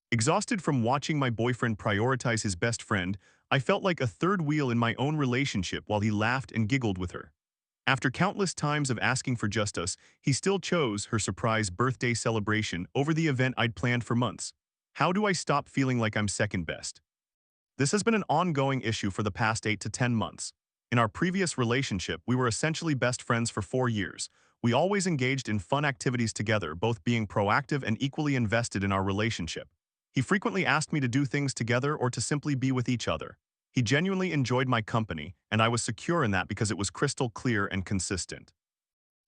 Exhausted from watching my boyfriend prioritize his best friend, I felt like a third wheel in my own relationship while he laughed and giggled with her. After countless times of asking for just us, he still chose her surprise birthday celebration over the event I'd planned for months. How do I stop feeling like I'm second best? This has been an ongoing issue for the past 8 to 10 months. In our previous relationship, we were essentially best friends for 4 years. We always engaged in fun activities together, both being proactive and equally invested in our relationship. He frequently asked me to do things together or to simply be with each other. He genuinely enjoyed my company, and I was secure in that because it was crystal clear and consistent.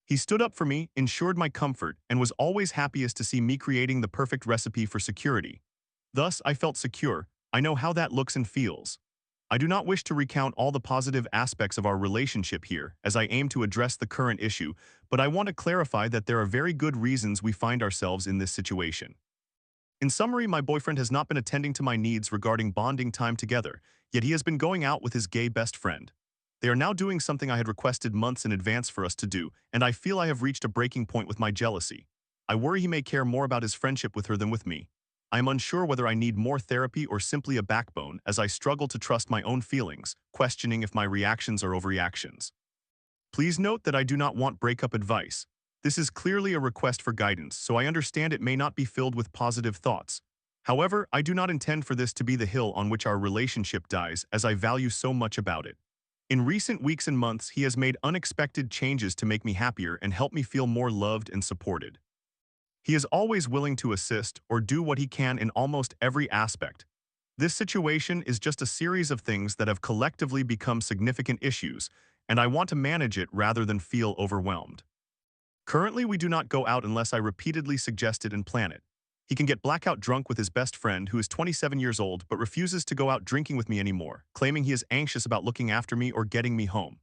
He stood up for me, ensured my comfort, and was always happiest to see me creating the perfect recipe for security. Thus, I felt secure. I know how that looks and feels. I do not wish to recount all the positive aspects of our relationship here, as I aim to address the current issue, but I want to clarify that there are very good reasons we find ourselves in this situation. In summary, my boyfriend has not been attending to my needs regarding bonding time together, yet he has been going out with his gay best friend. They are now doing something I had requested months in advance for us to do, and I feel I have reached a breaking point with my jealousy. I worry he may care more about his friendship with her than with me. I am unsure whether I need more therapy or simply a backbone, as I struggle to trust my own feelings, questioning if my reactions are overreactions. Please note that I do not want breakup advice. This is clearly a request for guidance, so I understand it may not be filled with positive thoughts. However, I do not intend for this to be the hill on which our relationship dies, as I value so much about it. In recent weeks and months, he has made unexpected changes to make me happier and help me feel more loved and supported. He is always willing to assist or do what he can in almost every aspect. This situation is just a series of things that have collectively become significant issues, and I want to manage it rather than feel overwhelmed. Currently, we do not go out unless I repeatedly suggest it and plan it. He can get blackout drunk with his best friend, who is 27 years old but refuses to go out drinking with me anymore, claiming he is anxious about looking after me or getting me home.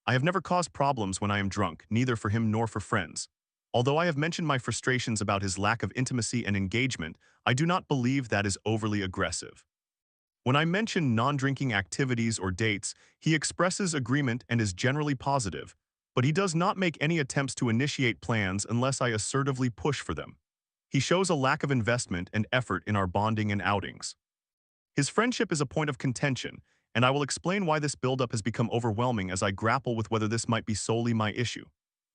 I have never caused problems when I am drunk, neither for him nor for friends. Although I have mentioned my frustrations about his lack of intimacy and engagement, I do not believe that is overly aggressive. When I mention non-drinking activities or dates, he expresses agreement and is generally positive, but he does not make any attempts to initiate plans unless I assertively push for them. He shows a lack of investment and effort in our bonding and outings. His friendship is a point of contention, and I will explain why this buildup has become overwhelming as I grapple with whether this might be solely my issue.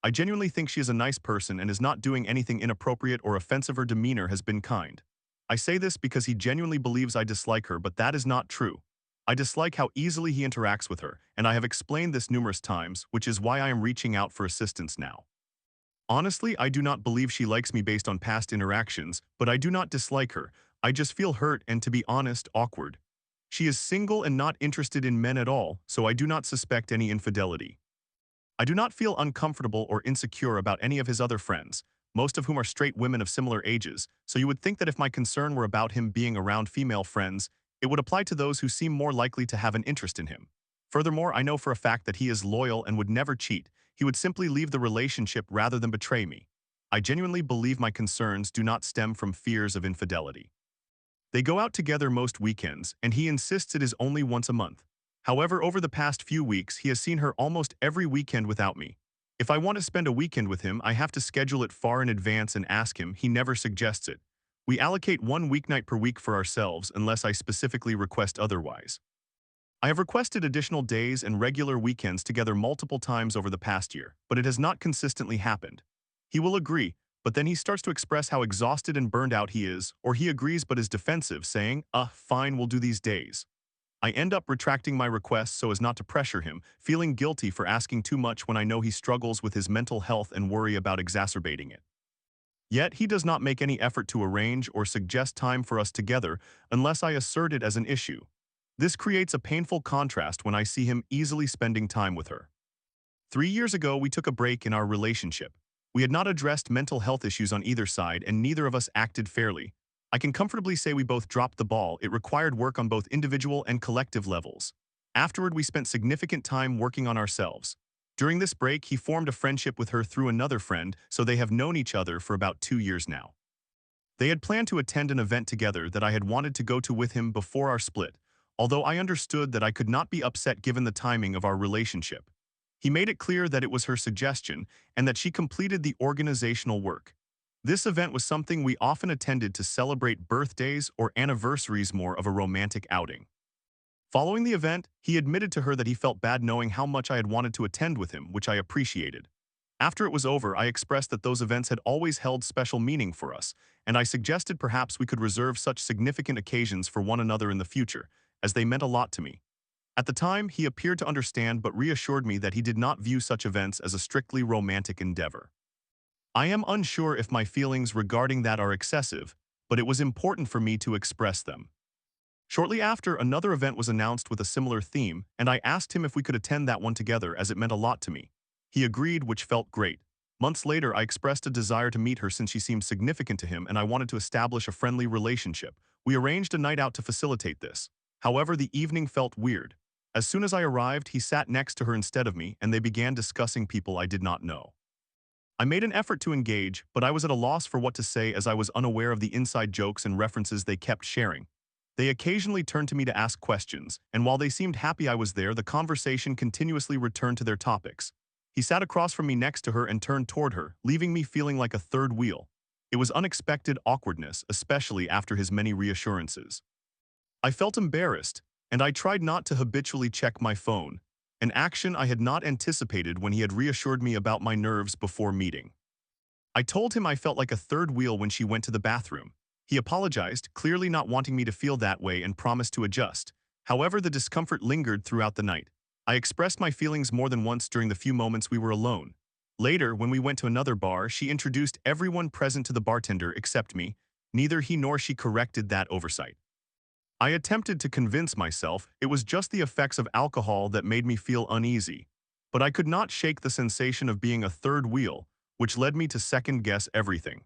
I genuinely think she is a nice person and is not doing anything inappropriate or offensive. Her demeanor has been kind. I say this because he genuinely believes I dislike her, but that is not true. I dislike how easily he interacts with her, and I have explained this numerous times, which is why I am reaching out for assistance now. Honestly, I do not believe she likes me based on past interactions, but I do not dislike her. I just feel hurt and, to be honest, awkward. She is single and not interested in men at all, so I do not suspect any infidelity. I do not feel uncomfortable or insecure about any of his other friends, most of whom are straight women of similar ages, so you would think that if my concern were about him being around female friends, it would apply to those who seem more likely to have an interest in him. Furthermore, I know for a fact that he is loyal and would never cheat. He would simply leave the relationship rather than betray me. I genuinely believe my concerns do not stem from fears of infidelity. They go out together most weekends, and he insists it is only once a month. However, over the past few weeks, he has seen her almost every weekend without me. If I want to spend a weekend with him, I have to schedule it far in advance and ask him. He never suggests it. We allocate one weeknight per week for ourselves unless I specifically request otherwise. I have requested additional days and regular weekends together multiple times over the past year, but it has not consistently happened. He will agree, but then he starts to express how exhausted and burned out he is, or he agrees but is defensive, saying, fine, we'll do these days. I end up retracting my request so as not to pressure him, feeling guilty for asking too much when I know he struggles with his mental health and worry about exacerbating it. Yet he does not make any effort to arrange or suggest time for us together unless I assert it as an issue. This creates a painful contrast when I see him easily spending time with her. 3 years ago, we took a break in our relationship. We had not addressed mental health issues on either side, and neither of us acted fairly. I can comfortably say we both dropped the ball. It required work on both individual and collective levels. Afterward, we spent significant time working on ourselves. During this break, he formed a friendship with her through another friend, so they have known each other for about 2 years now. They had planned to attend an event together that I had wanted to go to with him before our split, although I understood that I could not be upset given the timing of our relationship. He made it clear that it was her suggestion and that she completed the organizational work. This event was something we often attended to celebrate birthdays or anniversaries, more of a romantic outing. Following the event, he admitted to her that he felt bad knowing how much I had wanted to attend with him, which I appreciated. After it was over, I expressed that those events had always held special meaning for us, and I suggested perhaps we could reserve such significant occasions for one another in the future, as they meant a lot to me. At the time, he appeared to understand but reassured me that he did not view such events as a strictly romantic endeavor. I am unsure if my feelings regarding that are excessive, but it was important for me to express them. Shortly after, another event was announced with a similar theme, and I asked him if we could attend that one together as it meant a lot to me. He agreed, which felt great. Months later, I expressed a desire to meet her since she seemed significant to him and I wanted to establish a friendly relationship. We arranged a night out to facilitate this. However, the evening felt weird. As soon as I arrived, he sat next to her instead of me, and they began discussing people I did not know. I made an effort to engage, but I was at a loss for what to say as I was unaware of the inside jokes and references they kept sharing. They occasionally turned to me to ask questions, and while they seemed happy I was there, the conversation continuously returned to their topics. He sat across from me next to her and turned toward her, leaving me feeling like a third wheel. It was unexpected awkwardness, especially after his many reassurances. I felt embarrassed, and I tried not to habitually check my phone, an action I had not anticipated when he had reassured me about my nerves before meeting. I told him I felt like a third wheel when she went to the bathroom. He apologized, clearly not wanting me to feel that way, and promised to adjust. However, the discomfort lingered throughout the night. I expressed my feelings more than once during the few moments we were alone. Later, when we went to another bar, she introduced everyone present to the bartender except me. Neither he nor she corrected that oversight. I attempted to convince myself it was just the effects of alcohol that made me feel uneasy, but I could not shake the sensation of being a third wheel, which led me to second-guess everything.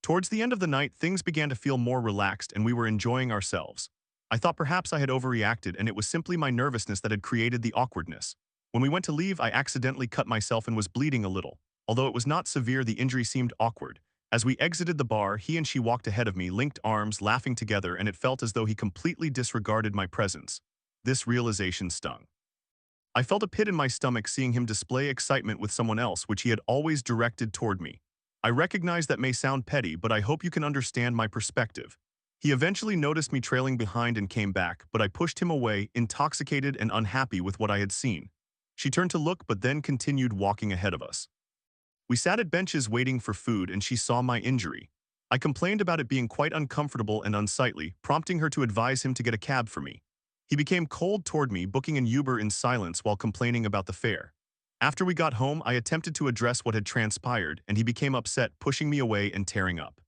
Towards the end of the night, things began to feel more relaxed and we were enjoying ourselves. I thought perhaps I had overreacted and it was simply my nervousness that had created the awkwardness. When we went to leave, I accidentally cut myself and was bleeding a little. Although it was not severe, the injury seemed awkward. As we exited the bar, he and she walked ahead of me, linked arms, laughing together, and it felt as though he completely disregarded my presence. This realization stung. I felt a pit in my stomach seeing him display excitement with someone else, which he had always directed toward me. I recognize that may sound petty, but I hope you can understand my perspective. He eventually noticed me trailing behind and came back, but I pushed him away, intoxicated and unhappy with what I had seen. She turned to look but then continued walking ahead of us. We sat at benches waiting for food and she saw my injury. I complained about it being quite uncomfortable and unsightly, prompting her to advise him to get a cab for me. He became cold toward me, booking an Uber in silence while complaining about the fare. After we got home, I attempted to address what had transpired, and he became upset, pushing me away and tearing up.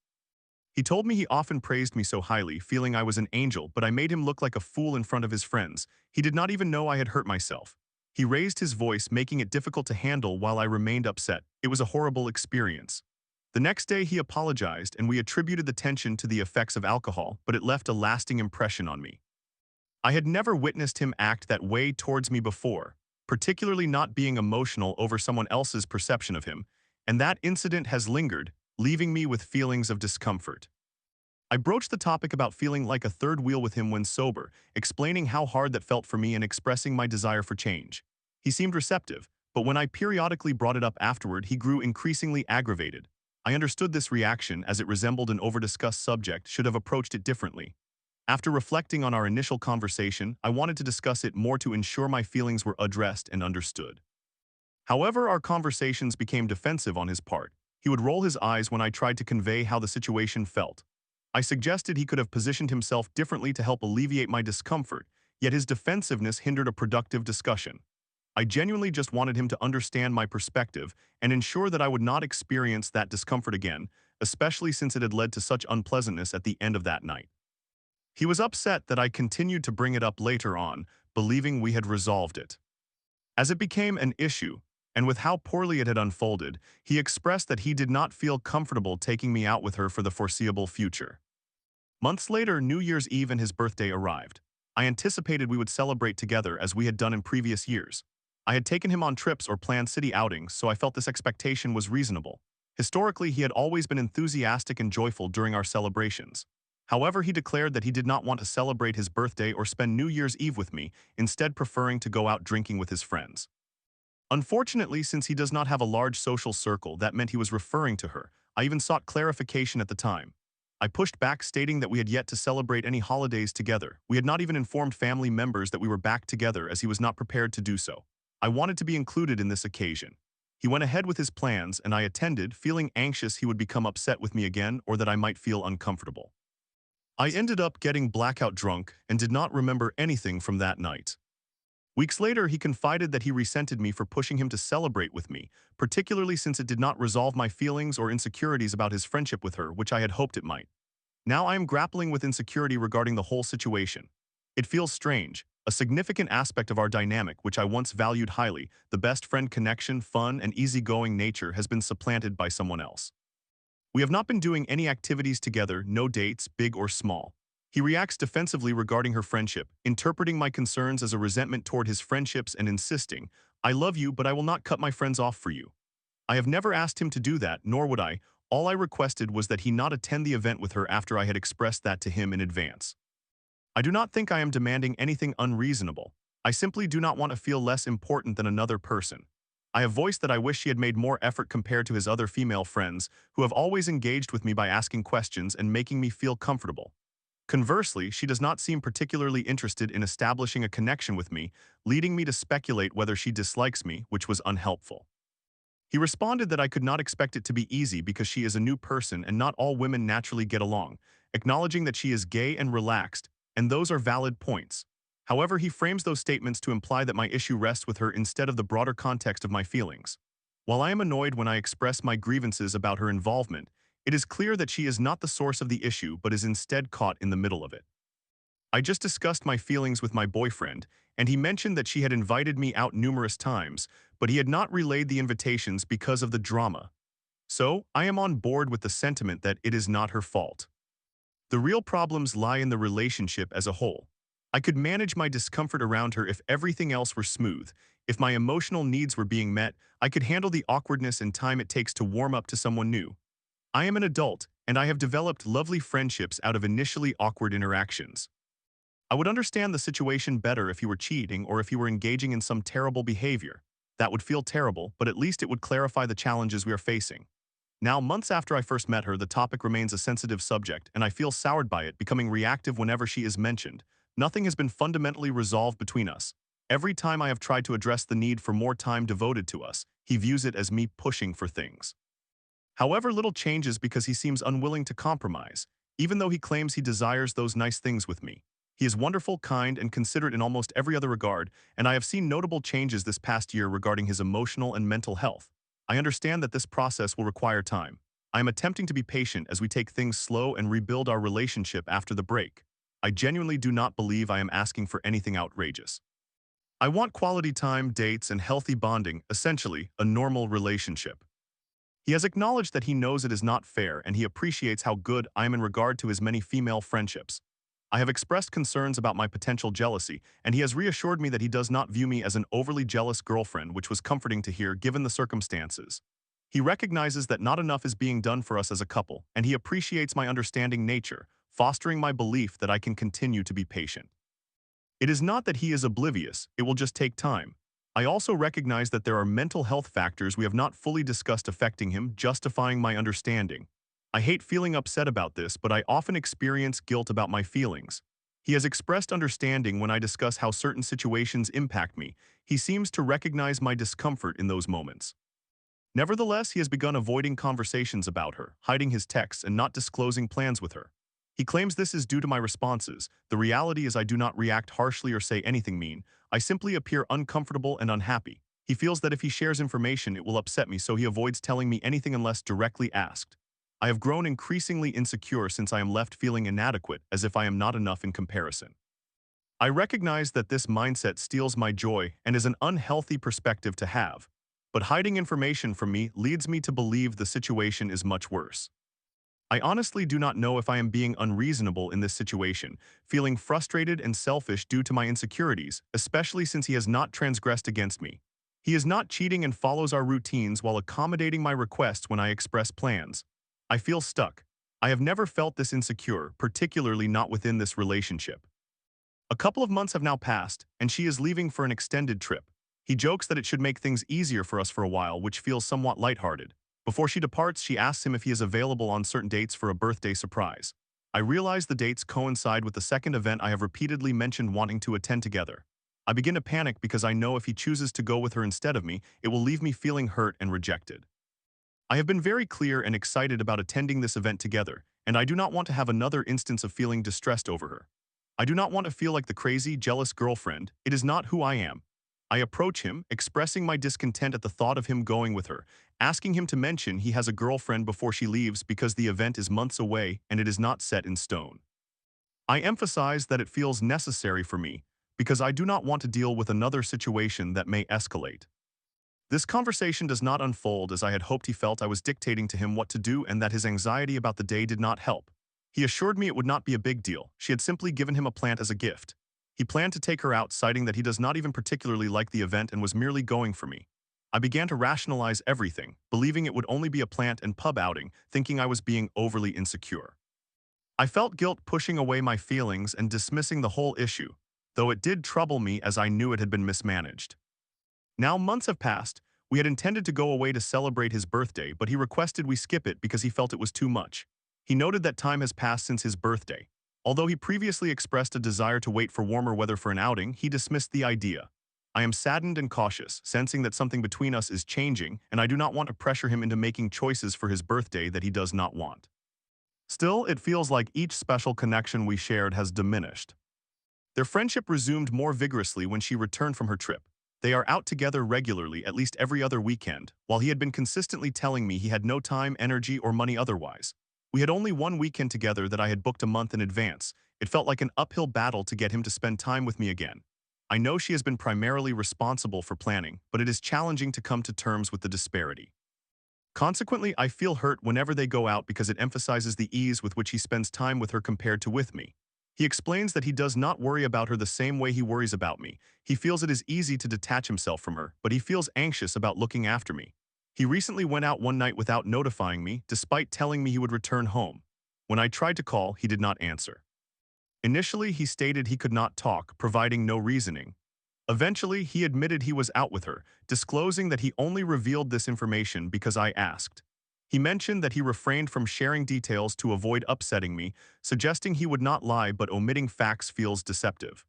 He told me he often praised me so highly, feeling I was an angel, but I made him look like a fool in front of his friends. He did not even know I had hurt myself. He raised his voice, making it difficult to handle while I remained upset. It was a horrible experience. The next day, he apologized, and we attributed the tension to the effects of alcohol, but it left a lasting impression on me. I had never witnessed him act that way towards me before, particularly not being emotional over someone else's perception of him, and that incident has lingered, leaving me with feelings of discomfort. I broached the topic about feeling like a third wheel with him when sober, explaining how hard that felt for me and expressing my desire for change. He seemed receptive, but when I periodically brought it up afterward, he grew increasingly aggravated. I understood this reaction as it resembled an overdiscussed subject, should have approached it differently. After reflecting on our initial conversation, I wanted to discuss it more to ensure my feelings were addressed and understood. However, our conversations became defensive on his part. He would roll his eyes when I tried to convey how the situation felt. I suggested he could have positioned himself differently to help alleviate my discomfort, yet his defensiveness hindered a productive discussion. I genuinely just wanted him to understand my perspective and ensure that I would not experience that discomfort again, especially since it had led to such unpleasantness at the end of that night. He was upset that I continued to bring it up later on, believing we had resolved it. As it became an issue, and with how poorly it had unfolded, he expressed that he did not feel comfortable taking me out with her for the foreseeable future. Months later, New Year's Eve and his birthday arrived. I anticipated we would celebrate together as we had done in previous years. I had taken him on trips or planned city outings, so I felt this expectation was reasonable. Historically, he had always been enthusiastic and joyful during our celebrations. However, he declared that he did not want to celebrate his birthday or spend New Year's Eve with me, instead preferring to go out drinking with his friends. Unfortunately, since he does not have a large social circle, that meant he was referring to her. I even sought clarification at the time. I pushed back, stating that we had yet to celebrate any holidays together. We had not even informed family members that we were back together, as he was not prepared to do so. I wanted to be included in this occasion. He went ahead with his plans, and I attended, feeling anxious he would become upset with me again or that I might feel uncomfortable. I ended up getting blackout drunk and did not remember anything from that night. Weeks later, he confided that he resented me for pushing him to celebrate with me, particularly since it did not resolve my feelings or insecurities about his friendship with her, which I had hoped it might. Now I am grappling with insecurity regarding the whole situation. It feels strange. A significant aspect of our dynamic, which I once valued highly, the best friend connection, fun, and easygoing nature, has been supplanted by someone else. We have not been doing any activities together, no dates, big or small. He reacts defensively regarding her friendship, interpreting my concerns as a resentment toward his friendships and insisting, "I love you, but I will not cut my friends off for you." I have never asked him to do that, nor would I. All I requested was that he not attend the event with her after I had expressed that to him in advance. I do not think I am demanding anything unreasonable. I simply do not want to feel less important than another person. I have voiced that I wish she had made more effort compared to his other female friends, who have always engaged with me by asking questions and making me feel comfortable. Conversely, she does not seem particularly interested in establishing a connection with me, leading me to speculate whether she dislikes me, which was unhelpful. He responded that I could not expect it to be easy because she is a new person and not all women naturally get along, acknowledging that she is gay and relaxed, and those are valid points. However, he frames those statements to imply that my issue rests with her instead of the broader context of my feelings. While I am annoyed when I express my grievances about her involvement, it is clear that she is not the source of the issue but is instead caught in the middle of it. I just discussed my feelings with my boyfriend, and he mentioned that she had invited me out numerous times, but he had not relayed the invitations because of the drama. So, I am on board with the sentiment that it is not her fault. The real problems lie in the relationship as a whole. I could manage my discomfort around her if everything else were smooth. If my emotional needs were being met, I could handle the awkwardness and time it takes to warm up to someone new. I am an adult, and I have developed lovely friendships out of initially awkward interactions. I would understand the situation better if he were cheating or if he were engaging in some terrible behavior. That would feel terrible, but at least it would clarify the challenges we are facing. Now, months after I first met her, the topic remains a sensitive subject, and I feel soured by it, becoming reactive whenever she is mentioned. Nothing has been fundamentally resolved between us. Every time I have tried to address the need for more time devoted to us, he views it as me pushing for things. However, little changes because he seems unwilling to compromise, even though he claims he desires those nice things with me. He is wonderful, kind, and considerate in almost every other regard, and I have seen notable changes this past year regarding his emotional and mental health. I understand that this process will require time. I am attempting to be patient as we take things slow and rebuild our relationship after the break. I genuinely do not believe I am asking for anything outrageous. I want quality time, dates, and healthy bonding, essentially, a normal relationship. He has acknowledged that he knows it is not fair and he appreciates how good I am in regard to his many female friendships. I have expressed concerns about my potential jealousy, and he has reassured me that he does not view me as an overly jealous girlfriend, which was comforting to hear given the circumstances. He recognizes that not enough is being done for us as a couple, and he appreciates my understanding nature, fostering my belief that I can continue to be patient. It is not that he is oblivious, it will just take time. I also recognize that there are mental health factors we have not fully discussed affecting him, justifying my understanding. I hate feeling upset about this, but I often experience guilt about my feelings. He has expressed understanding when I discuss how certain situations impact me. He seems to recognize my discomfort in those moments. Nevertheless, he has begun avoiding conversations about her, hiding his texts, and not disclosing plans with her. He claims this is due to my responses. The reality is I do not react harshly or say anything mean. I simply appear uncomfortable and unhappy. He feels that if he shares information, it will upset me, so he avoids telling me anything unless directly asked. I have grown increasingly insecure since I am left feeling inadequate, as if I am not enough in comparison. I recognize that this mindset steals my joy and is an unhealthy perspective to have, but hiding information from me leads me to believe the situation is much worse. I honestly do not know if I am being unreasonable in this situation, feeling frustrated and selfish due to my insecurities, especially since he has not transgressed against me. He is not cheating and follows our routines while accommodating my requests when I express plans. I feel stuck. I have never felt this insecure, particularly not within this relationship. A couple of months have now passed, and she is leaving for an extended trip. He jokes that it should make things easier for us for a while, which feels somewhat lighthearted. Before she departs, she asks him if he is available on certain dates for a birthday surprise. I realize the dates coincide with the second event I have repeatedly mentioned wanting to attend together. I begin to panic because I know if he chooses to go with her instead of me, it will leave me feeling hurt and rejected. I have been very clear and excited about attending this event together, and I do not want to have another instance of feeling distressed over her. I do not want to feel like the crazy, jealous girlfriend. It is not who I am. I approach him, expressing my discontent at the thought of him going with her, asking him to mention he has a girlfriend before she leaves because the event is months away and it is not set in stone. I emphasize that it feels necessary for me because I do not want to deal with another situation that may escalate. This conversation does not unfold as I had hoped. He felt I was dictating to him what to do and that his anxiety about the day did not help. He assured me it would not be a big deal. She had simply given him a plant as a gift. He planned to take her out, citing that he does not even particularly like the event and was merely going for me. I began to rationalize everything, believing it would only be a plant and pub outing, thinking I was being overly insecure. I felt guilt pushing away my feelings and dismissing the whole issue, though it did trouble me as I knew it had been mismanaged. Now months have passed. We had intended to go away to celebrate his birthday, but he requested we skip it because he felt it was too much. He noted that time has passed since his birthday. Although he previously expressed a desire to wait for warmer weather for an outing, he dismissed the idea. I am saddened and cautious, sensing that something between us is changing, and I do not want to pressure him into making choices for his birthday that he does not want. Still, it feels like each special connection we shared has diminished. Their friendship resumed more vigorously when she returned from her trip. They are out together regularly, at least every other weekend, while he had been consistently telling me he had no time, energy, or money otherwise. We had only one weekend together that I had booked a month in advance. It felt like an uphill battle to get him to spend time with me again. I know she has been primarily responsible for planning, but it is challenging to come to terms with the disparity. Consequently, I feel hurt whenever they go out because it emphasizes the ease with which he spends time with her compared to with me. He explains that he does not worry about her the same way he worries about me. He feels it is easy to detach himself from her, but he feels anxious about looking after me. He recently went out one night without notifying me, despite telling me he would return home. When I tried to call, he did not answer. Initially, he stated he could not talk, providing no reasoning. Eventually, he admitted he was out with her, disclosing that he only revealed this information because I asked. He mentioned that he refrained from sharing details to avoid upsetting me, suggesting he would not lie but omitting facts feels deceptive.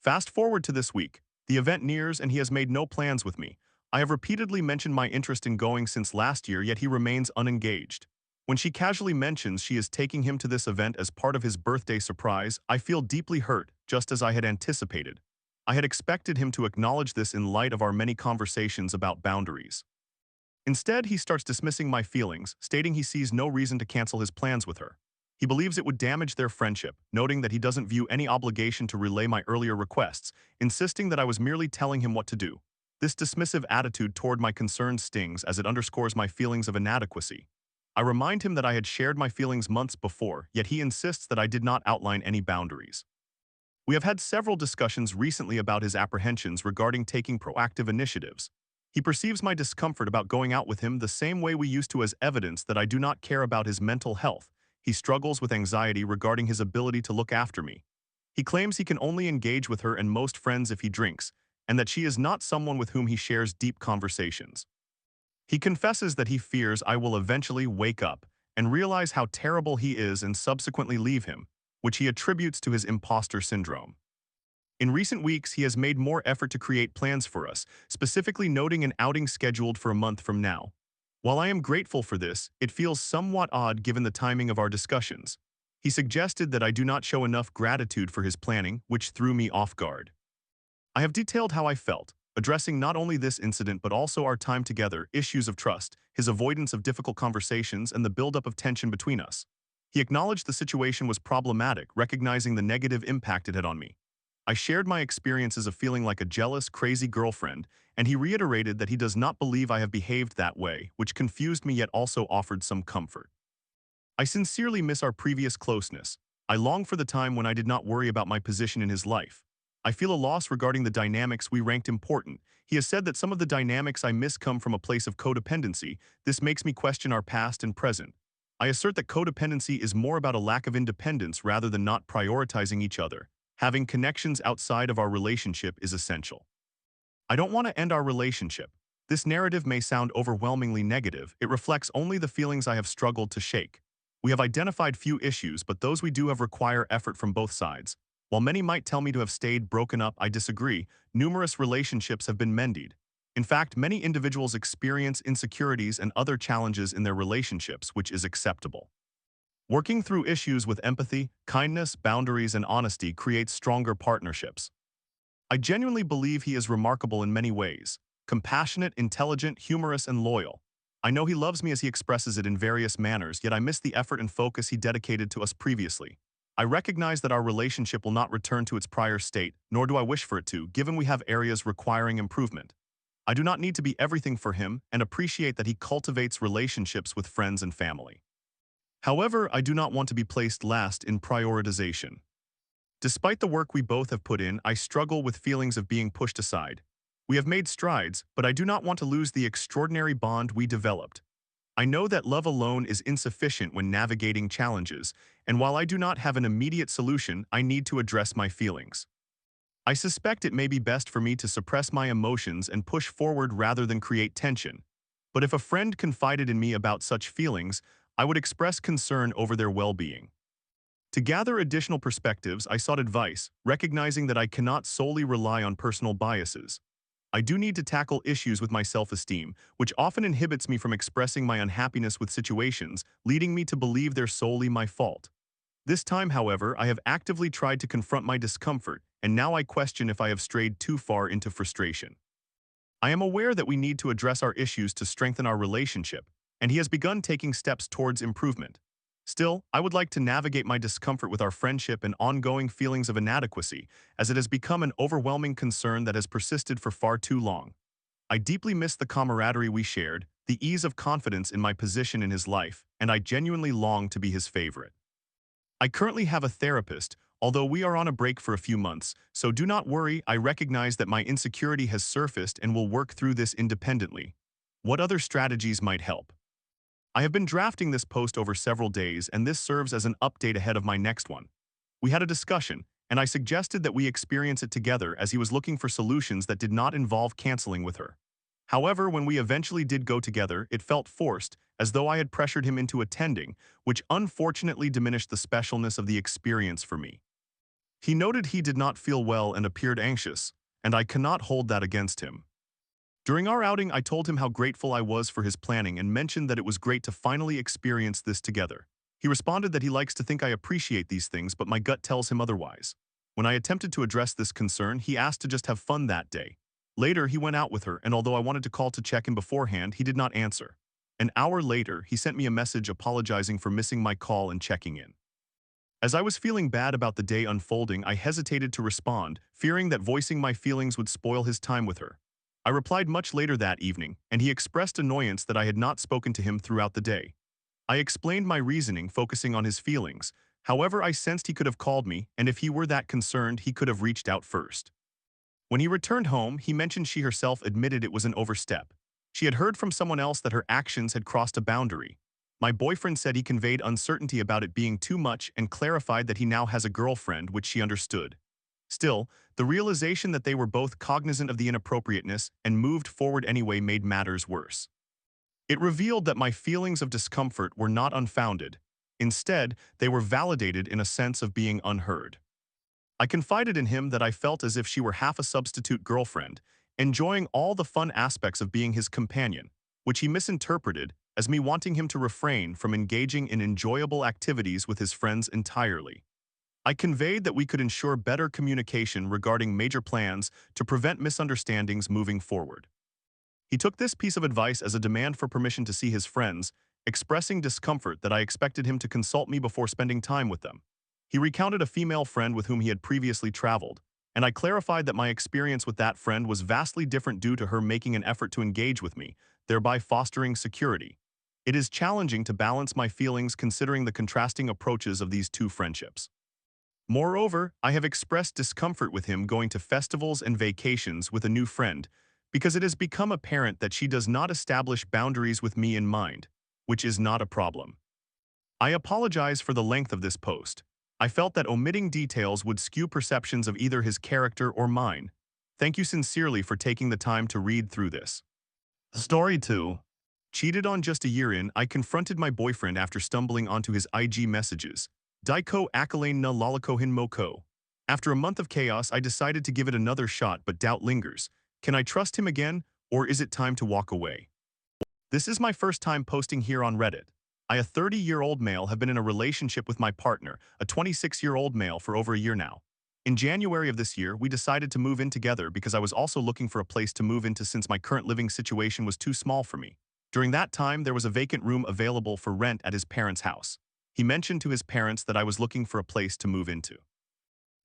Fast forward to this week. The event nears and he has made no plans with me. I have repeatedly mentioned my interest in going since last year, yet he remains unengaged. When she casually mentions she is taking him to this event as part of his birthday surprise, I feel deeply hurt, just as I had anticipated. I had expected him to acknowledge this in light of our many conversations about boundaries. Instead, he starts dismissing my feelings, stating he sees no reason to cancel his plans with her. He believes it would damage their friendship, noting that he doesn't view any obligation to relay my earlier requests, insisting that I was merely telling him what to do. This dismissive attitude toward my concerns stings as it underscores my feelings of inadequacy. I remind him that I had shared my feelings months before, yet he insists that I did not outline any boundaries. We have had several discussions recently about his apprehensions regarding taking proactive initiatives. He perceives my discomfort about going out with him the same way we used to as evidence that I do not care about his mental health. He struggles with anxiety regarding his ability to look after me. He claims he can only engage with her and most friends if he drinks, and that she is not someone with whom he shares deep conversations. He confesses that he fears I will eventually wake up and realize how terrible he is and subsequently leave him, which he attributes to his imposter syndrome. In recent weeks, he has made more effort to create plans for us, specifically noting an outing scheduled for a month from now. While I am grateful for this, it feels somewhat odd given the timing of our discussions. He suggested that I do not show enough gratitude for his planning, which threw me off guard. I have detailed how I felt, addressing not only this incident but also our time together, issues of trust, his avoidance of difficult conversations, and the buildup of tension between us. He acknowledged the situation was problematic, recognizing the negative impact it had on me. I shared my experiences of feeling like a jealous, crazy girlfriend, and he reiterated that he does not believe I have behaved that way, which confused me yet also offered some comfort. I sincerely miss our previous closeness. I long for the time when I did not worry about my position in his life. I feel a loss regarding the dynamics we ranked important. He has said that some of the dynamics I miss come from a place of codependency. This makes me question our past and present. I assert that codependency is more about a lack of independence rather than not prioritizing each other. Having connections outside of our relationship is essential. I don't want to end our relationship. This narrative may sound overwhelmingly negative. It reflects only the feelings I have struggled to shake. We have identified few issues, but those we do have require effort from both sides. While many might tell me to have stayed broken up, I disagree. Numerous relationships have been mended. In fact, many individuals experience insecurities and other challenges in their relationships, which is acceptable. Working through issues with empathy, kindness, boundaries, and honesty creates stronger partnerships. I genuinely believe he is remarkable in many ways. Compassionate, intelligent, humorous, and loyal. I know he loves me as he expresses it in various manners, yet I miss the effort and focus he dedicated to us previously. I recognize that our relationship will not return to its prior state, nor do I wish for it to, given we have areas requiring improvement. I do not need to be everything for him and appreciate that he cultivates relationships with friends and family. However, I do not want to be placed last in prioritization. Despite the work we both have put in, I struggle with feelings of being pushed aside. We have made strides, but I do not want to lose the extraordinary bond we developed. I know that love alone is insufficient when navigating challenges, and while I do not have an immediate solution, I need to address my feelings. I suspect it may be best for me to suppress my emotions and push forward rather than create tension. But if a friend confided in me about such feelings, I would express concern over their well-being. To gather additional perspectives, I sought advice, recognizing that I cannot solely rely on personal biases. I do need to tackle issues with my self-esteem, which often inhibits me from expressing my unhappiness with situations, leading me to believe they're solely my fault. This time, however, I have actively tried to confront my discomfort, and now I question if I have strayed too far into frustration. I am aware that we need to address our issues to strengthen our relationship, and he has begun taking steps towards improvement. Still, I would like to navigate my discomfort with our friendship and ongoing feelings of inadequacy, as it has become an overwhelming concern that has persisted for far too long. I deeply miss the camaraderie we shared, the ease of confidence in my position in his life, and I genuinely long to be his favorite. I currently have a therapist, although we are on a break for a few months, so do not worry, I recognize that my insecurity has surfaced and will work through this independently. What other strategies might help? I have been drafting this post over several days, and this serves as an update ahead of my next one. We had a discussion, and I suggested that we experience it together as he was looking for solutions that did not involve canceling with her. However, when we eventually did go together, it felt forced, as though I had pressured him into attending, which unfortunately diminished the specialness of the experience for me. He noted he did not feel well and appeared anxious, and I cannot hold that against him. During our outing, I told him how grateful I was for his planning and mentioned that it was great to finally experience this together. He responded that he likes to think I appreciate these things, but my gut tells him otherwise. When I attempted to address this concern, he asked to just have fun that day. Later, he went out with her, and although I wanted to call to check in beforehand, he did not answer. An hour later, he sent me a message apologizing for missing my call and checking in. As I was feeling bad about the day unfolding, I hesitated to respond, fearing that voicing my feelings would spoil his time with her. I replied much later that evening, and he expressed annoyance that I had not spoken to him throughout the day. I explained my reasoning, focusing on his feelings. However, I sensed he could have called me, and if he were that concerned, he could have reached out first. When he returned home, he mentioned she herself admitted it was an overstep. She had heard from someone else that her actions had crossed a boundary. My boyfriend said he conveyed uncertainty about it being too much and clarified that he now has a girlfriend, which she understood. Still, the realization that they were both cognizant of the inappropriateness and moved forward anyway made matters worse. It revealed that my feelings of discomfort were not unfounded. Instead, they were validated in a sense of being unheard. I confided in him that I felt as if she were half a substitute girlfriend, enjoying all the fun aspects of being his companion, which he misinterpreted as me wanting him to refrain from engaging in enjoyable activities with his friends entirely. I conveyed that we could ensure better communication regarding major plans to prevent misunderstandings moving forward. He took this piece of advice as a demand for permission to see his friends, expressing discomfort that I expected him to consult me before spending time with them. He recounted a female friend with whom he had previously traveled, and I clarified that my experience with that friend was vastly different due to her making an effort to engage with me, thereby fostering security. It is challenging to balance my feelings considering the contrasting approaches of these two friendships. Moreover, I have expressed discomfort with him going to festivals and vacations with a new friend because it has become apparent that she does not establish boundaries with me in mind, which is not a problem. I apologize for the length of this post. I felt that omitting details would skew perceptions of either his character or mine. Thank you sincerely for taking the time to read through this. Story 2. Cheated on just a year in, I confronted my boyfriend after stumbling onto his IG messages. Daiko akalain na lalakohin moko. After a month of chaos, I decided to give it another shot, but doubt lingers. Can I trust him again, or is it time to walk away? This is my first time posting here on Reddit. I, a 30-year-old male, have been in a relationship with my partner, a 26-year-old male, for over a year now. In January of this year, we decided to move in together because I was also looking for a place to move into since my current living situation was too small for me. During that time, there was a vacant room available for rent at his parents' house. He mentioned to his parents that I was looking for a place to move into.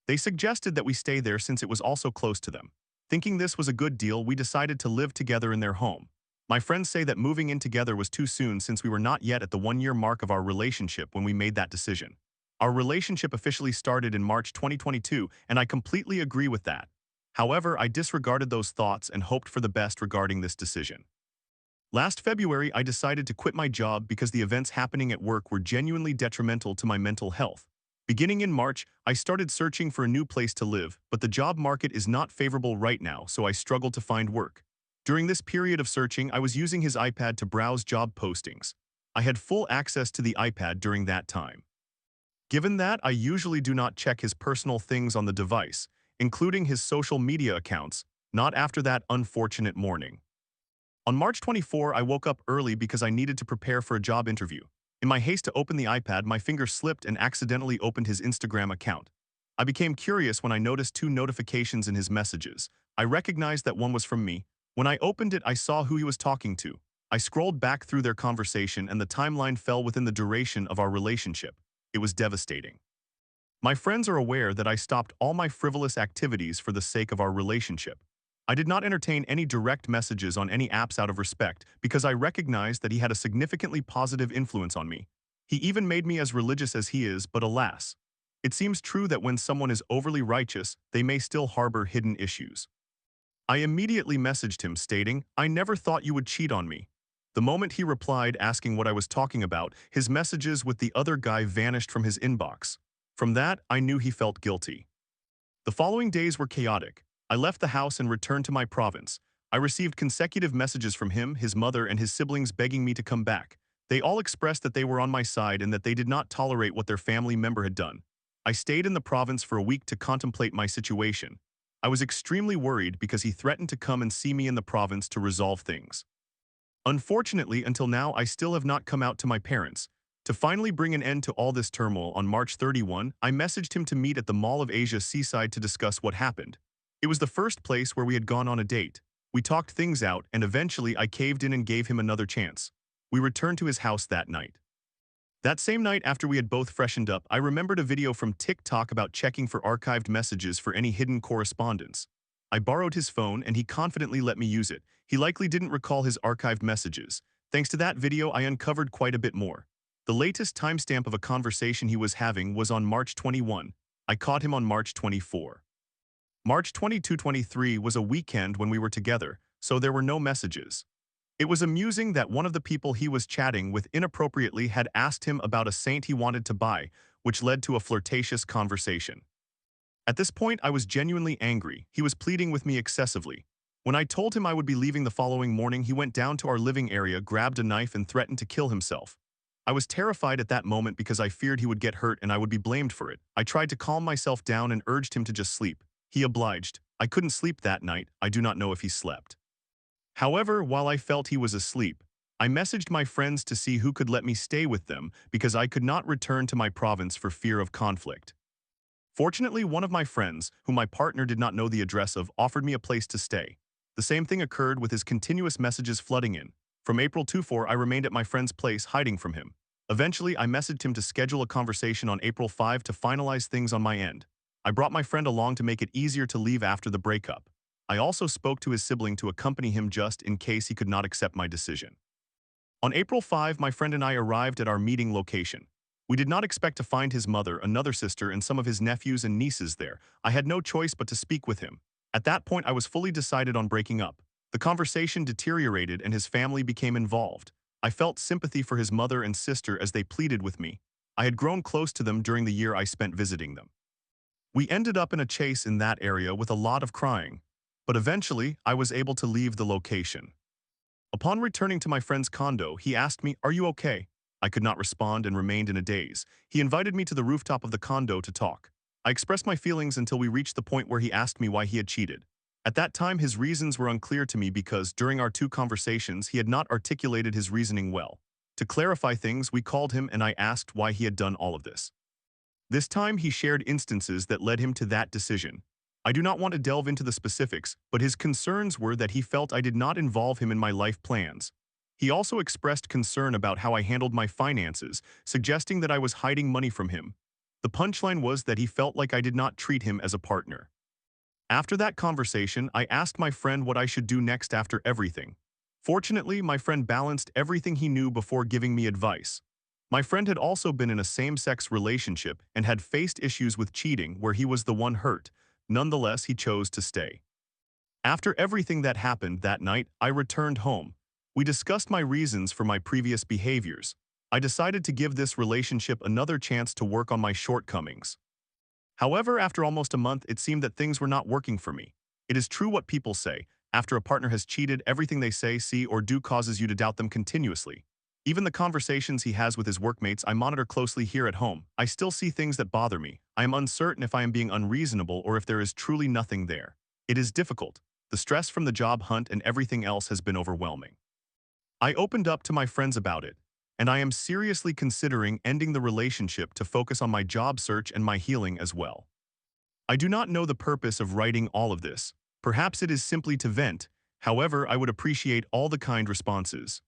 They suggested that we stay there since it was also close to them. Thinking this was a good deal, we decided to live together in their home. My friends say that moving in together was too soon since we were not yet at the one-year mark of our relationship when we made that decision. Our relationship officially started in March 2022, and I completely agree with that. However, I disregarded those thoughts and hoped for the best regarding this decision. Last February, I decided to quit my job because the events happening at work were genuinely detrimental to my mental health. Beginning in March, I started searching for a new place to live, but the job market is not favorable right now, so I struggled to find work. During this period of searching, I was using his iPad to browse job postings. I had full access to the iPad during that time. Given that, I usually do not check his personal things on the device, including his social media accounts, not after that unfortunate morning. On March 24, I woke up early because I needed to prepare for a job interview. In my haste to open the iPad, my finger slipped and accidentally opened his Instagram account. I became curious when I noticed two notifications in his messages. I recognized that one was from me. When I opened it, I saw who he was talking to. I scrolled back through their conversation and the timeline fell within the duration of our relationship. It was devastating. My friends are aware that I stopped all my frivolous activities for the sake of our relationship. I did not entertain any direct messages on any apps out of respect because I recognized that he had a significantly positive influence on me. He even made me as religious as he is, but alas. It seems true that when someone is overly righteous, they may still harbor hidden issues. I immediately messaged him stating, "I never thought you would cheat on me." The moment he replied asking what I was talking about, his messages with the other guy vanished from his inbox. From that, I knew he felt guilty. The following days were chaotic. I left the house and returned to my province. I received consecutive messages from him, his mother, and his siblings begging me to come back. They all expressed that they were on my side and that they did not tolerate what their family member had done. I stayed in the province for a week to contemplate my situation. I was extremely worried because he threatened to come and see me in the province to resolve things. Unfortunately, until now, I still have not come out to my parents. To finally bring an end to all this turmoil, on March 31, I messaged him to meet at the Mall of Asia Seaside to discuss what happened. It was the first place where we had gone on a date. We talked things out, and eventually I caved in and gave him another chance. We returned to his house that night. That same night, after we had both freshened up, I remembered a video from TikTok about checking for archived messages for any hidden correspondence. I borrowed his phone and he confidently let me use it. He likely didn't recall his archived messages. Thanks to that video, I uncovered quite a bit more. The latest timestamp of a conversation he was having was on March 21. I caught him on March 24. March 22-23 was a weekend when we were together, so there were no messages. It was amusing that one of the people he was chatting with inappropriately had asked him about a saint he wanted to buy, which led to a flirtatious conversation. At this point, I was genuinely angry. He was pleading with me excessively. When I told him I would be leaving the following morning, he went down to our living area, grabbed a knife, and threatened to kill himself. I was terrified at that moment because I feared he would get hurt and I would be blamed for it. I tried to calm myself down and urged him to just sleep. He obliged. I couldn't sleep that night. I do not know if he slept. However, while I felt he was asleep, I messaged my friends to see who could let me stay with them because I could not return to my province for fear of conflict. Fortunately, one of my friends, whom my partner did not know the address of, offered me a place to stay. The same thing occurred with his continuous messages flooding in. From April 24, I remained at my friend's place hiding from him. Eventually, I messaged him to schedule a conversation on April 5 to finalize things on my end. I brought my friend along to make it easier to leave after the breakup. I also spoke to his sibling to accompany him just in case he could not accept my decision. On April 5, my friend and I arrived at our meeting location. We did not expect to find his mother, another sister, and some of his nephews and nieces there. I had no choice but to speak with him. At that point, I was fully decided on breaking up. The conversation deteriorated and his family became involved. I felt sympathy for his mother and sister as they pleaded with me. I had grown close to them during the year I spent visiting them. We ended up in a chase in that area with a lot of crying, but eventually I was able to leave the location. Upon returning to my friend's condo, he asked me, "Are you okay?" I could not respond and remained in a daze. He invited me to the rooftop of the condo to talk. I expressed my feelings until we reached the point where he asked me why he had cheated. At that time, his reasons were unclear to me because during our two conversations, he had not articulated his reasoning well. To clarify things, we called him and I asked why he had done all of this. This time, he shared instances that led him to that decision. I do not want to delve into the specifics, but his concerns were that he felt I did not involve him in my life plans. He also expressed concern about how I handled my finances, suggesting that I was hiding money from him. The punchline was that he felt like I did not treat him as a partner. After that conversation, I asked my friend what I should do next after everything. Fortunately, my friend balanced everything he knew before giving me advice. My friend had also been in a same-sex relationship and had faced issues with cheating where he was the one hurt. Nonetheless, he chose to stay. After everything that happened that night, I returned home. We discussed my reasons for my previous behaviors. I decided to give this relationship another chance to work on my shortcomings. However, after almost a month, it seemed that things were not working for me. It is true what people say. After a partner has cheated, everything they say, see, or do causes you to doubt them continuously. Even the conversations he has with his workmates I monitor closely here at home. I still see things that bother me. I am uncertain if I am being unreasonable or if there is truly nothing there. It is difficult. The stress from the job hunt and everything else has been overwhelming. I opened up to my friends about it, and I am seriously considering ending the relationship to focus on my job search and my healing as well. I do not know the purpose of writing all of this. Perhaps it is simply to vent. However, I would appreciate all the kind responses.